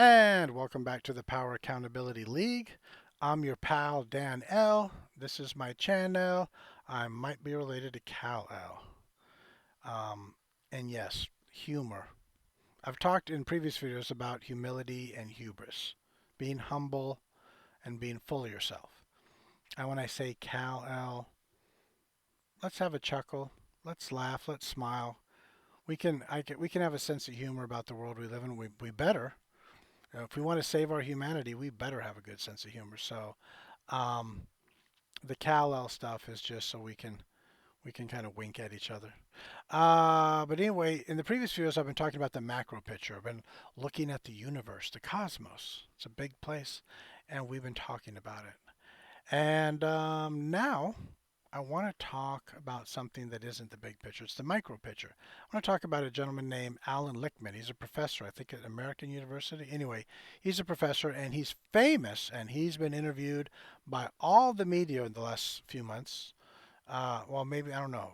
And welcome back to the Power Accountability League. I'm your pal Dan L. This is my channel. I might be related to Cal L. And yes, humor. I've talked in previous videos about humility and hubris, being humble and being full of yourself. And when I say Cal L, let's have a chuckle, let's laugh, let's smile. We can have a sense of humor about the world we live in. We better. If we want to save our humanity, we better have a good sense of humor. So um, the Kal-El stuff is just so we can kind of wink at each other. But anyway, in the previous videos, I've been talking about the macro picture. I've been looking at the universe, the cosmos. It's a big place, and we've been talking about it. And now I want to talk about something that isn't the big picture. It's the micro picture. I want to talk about a gentleman named Allan Lichtman. He's a professor, I think, at American University. Anyway, he's a professor and he's famous and he's been interviewed by all the media in the last few months. Well, maybe, I don't know,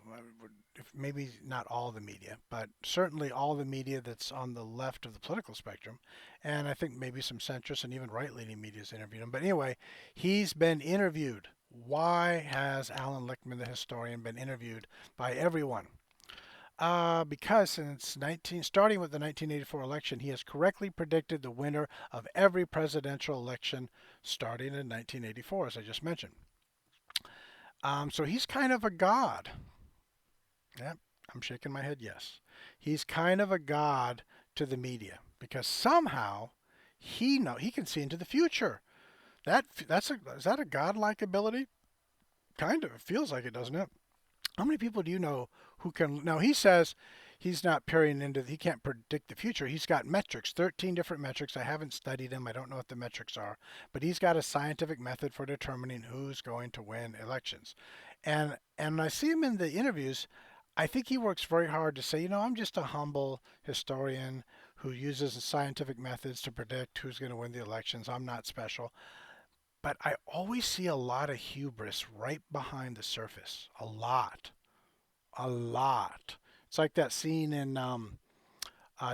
if maybe not all the media, but certainly all the media that's on the left of the political spectrum. And I think maybe some centrist and even right leaning media has interviewed him. But anyway, he's been interviewed. Why has Allan Lichtman, the historian, been interviewed by everyone? Because starting with the 1984 election, he has correctly predicted the winner of every presidential election starting in 1984, as I just mentioned. So he's kind of a god. Yep, I'm shaking my head yes. He's kind of a god to the media because somehow he can see into the future. Is that a godlike ability? Kind of. It feels like it, doesn't it? How many people do you know who can? Now he says he's not peering into. He can't predict the future. He's got metrics, 13 different metrics. I haven't studied them. I don't know what the metrics are, but he's got a scientific method for determining who's going to win elections. And I see him in the interviews. I think he works very hard to say, I'm just a humble historian who uses scientific methods to predict who's going to win the elections. I'm not special. But I always see a lot of hubris right behind the surface. A lot. A lot. It's like that scene in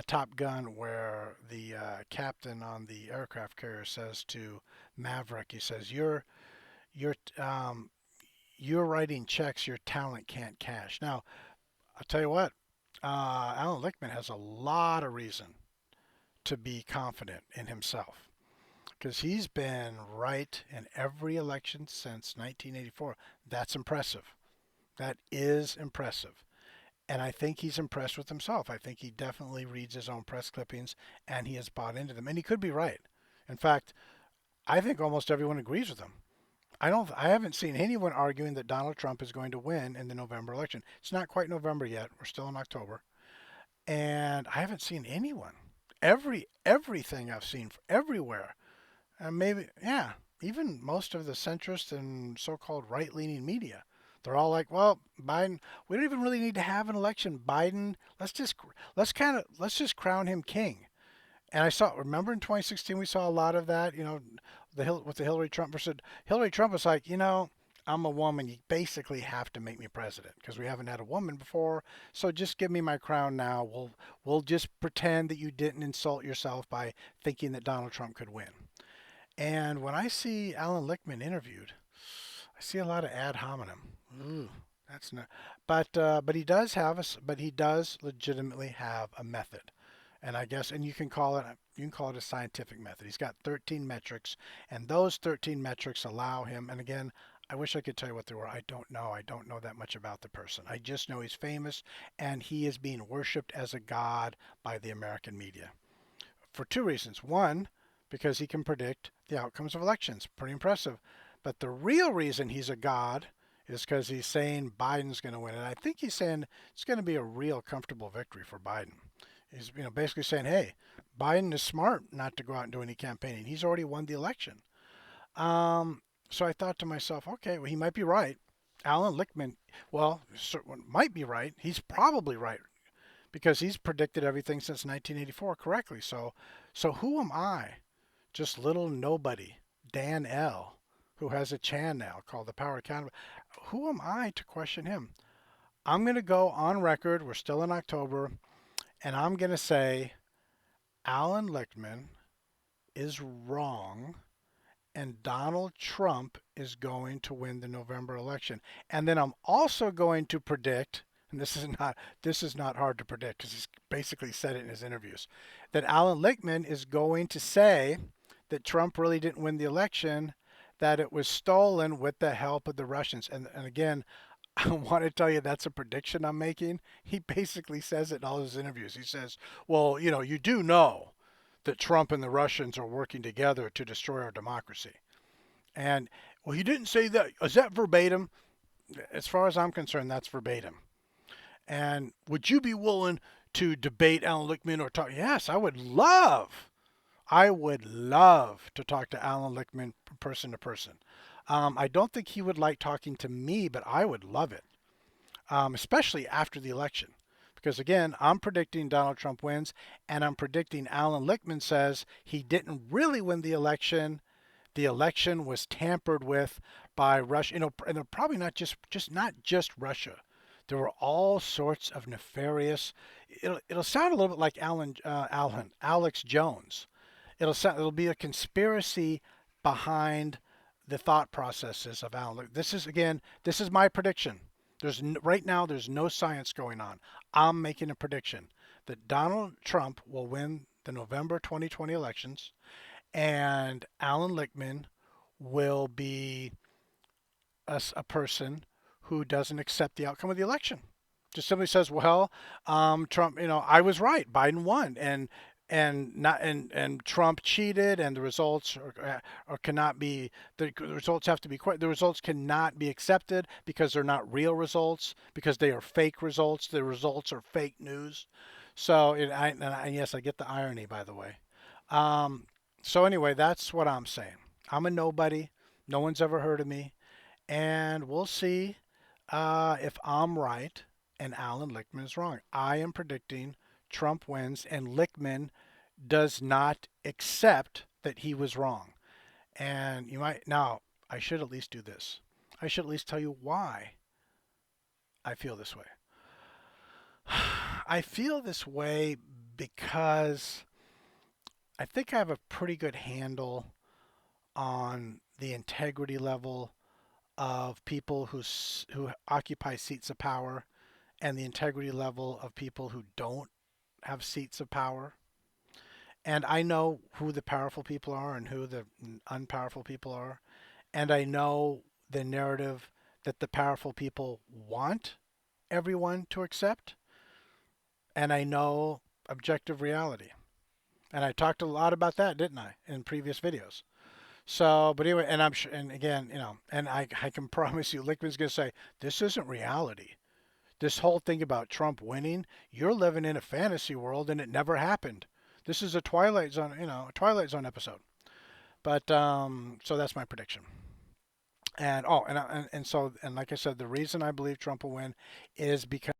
Top Gun where the captain on the aircraft carrier says to Maverick, he says, you're, um, you're writing checks your talent can't cash." Now, I'll tell you what, Alan Lichtman has a lot of reason to be confident in himself because he's been right in every election since 1984. That's impressive. That is impressive. And I think he's impressed with himself. I think he definitely reads his own press clippings and he has bought into them. And he could be right. In fact, I think almost everyone agrees with him. I haven't seen anyone arguing that Donald Trump is going to win in the November election. It's not quite November yet. We're still in October. And I haven't seen anyone. Everything I've seen everywhere. And maybe, yeah, even most of the centrist and so-called right-leaning media. They're all like, well, Biden, we don't even really need to have an election. Biden, let's just crown him king. And remember in 2016 we saw a lot of that, with the Hillary Trump versus Hillary Trump was like, I'm a woman. You basically have to make me president because we haven't had a woman before. So just give me my crown now. We'll just pretend that you didn't insult yourself by thinking that Donald Trump could win. And when I see Alan Lichtman interviewed, I see a lot of ad hominem. Ooh, that's not. But he does legitimately have a method, and I guess you can call it a scientific method. He's got 13 metrics, and those 13 metrics allow him. And again, I wish I could tell you what they were. I don't know. I don't know that much about the person. I just know he's famous, and he is being worshipped as a god by the American media for two reasons. One, because he can predict the outcomes of elections. Pretty impressive. But the real reason he's a god is because he's saying Biden's going to win. And I think he's saying it's going to be a real comfortable victory for Biden. He's basically saying, hey, Biden is smart not to go out and do any campaigning. He's already won the election. So I thought to myself, okay, well, he might be right. Alan Lichtman, well, might be right. He's probably right because he's predicted everything since 1984 correctly. So who am I? Just little nobody, Dan L, who has a channel called the Power Academy. Who am I to question him? I'm going to go on record. We're still in October, and I'm going to say Alan Lichtman is wrong and Donald Trump is going to win the November election. And then I'm also going to predict, and this is not hard to predict because he's basically said it in his interviews, that Alan Lichtman is going to say that Trump really didn't win the election, that it was stolen with the help of the Russians. And again, I want to tell you that's a prediction I'm making. He basically says it in all his interviews. He says, well, you do know that Trump and the Russians are working together to destroy our democracy. And, well, he didn't say that. Is that verbatim? As far as I'm concerned, that's verbatim. And would you be willing to debate Alan Lichtman or talk? Yes, I would love. I would love to talk to Alan Lichtman person to person. I don't think he would like talking to me, but I would love it, especially after the election. Because again, I'm predicting Donald Trump wins, and I'm predicting Alan Lichtman says he didn't really win the election. The election was tampered with by Russia. And they're probably not just Russia. There were all sorts of nefarious. It'll sound a little bit like Alex Jones. It'll be a conspiracy behind the thought processes of Alan. This is my prediction. Right now there's no science going on. I'm making a prediction that Donald Trump will win the November 2020 elections and Alan Lichtman will be a person who doesn't accept the outcome of the election. Just simply says, "Well, Trump, I was right. Biden won, and Trump cheated, and the results or cannot be the results have to be the results cannot be accepted because they're not real results because they are fake results. The results are fake news." So, and yes, I get the irony, by the way. Um, so anyway, that's what I'm saying. I'm a nobody. No one's ever heard of me, and we'll see if I'm right and Alan Lichtman is wrong. I am predicting Trump wins, and Lichtman does not accept that he was wrong. And I should at least do this. I should at least tell you why I feel this way. I feel this way because I think I have a pretty good handle on the integrity level of people who occupy seats of power and the integrity level of people who don't have seats of power. And I know who the powerful people are and who the unpowerful people are. And I know the narrative that the powerful people want everyone to accept. And I know objective reality. And I talked a lot about that, didn't I, in previous videos? So, but anyway, and I'm sure, and again, and I can promise you, Lichtman's going to say, this isn't reality. This whole thing about Trump winning, you're living in a fantasy world and it never happened. This is a Twilight Zone, a Twilight Zone episode. But so that's my prediction. And like I said, the reason I believe Trump will win is because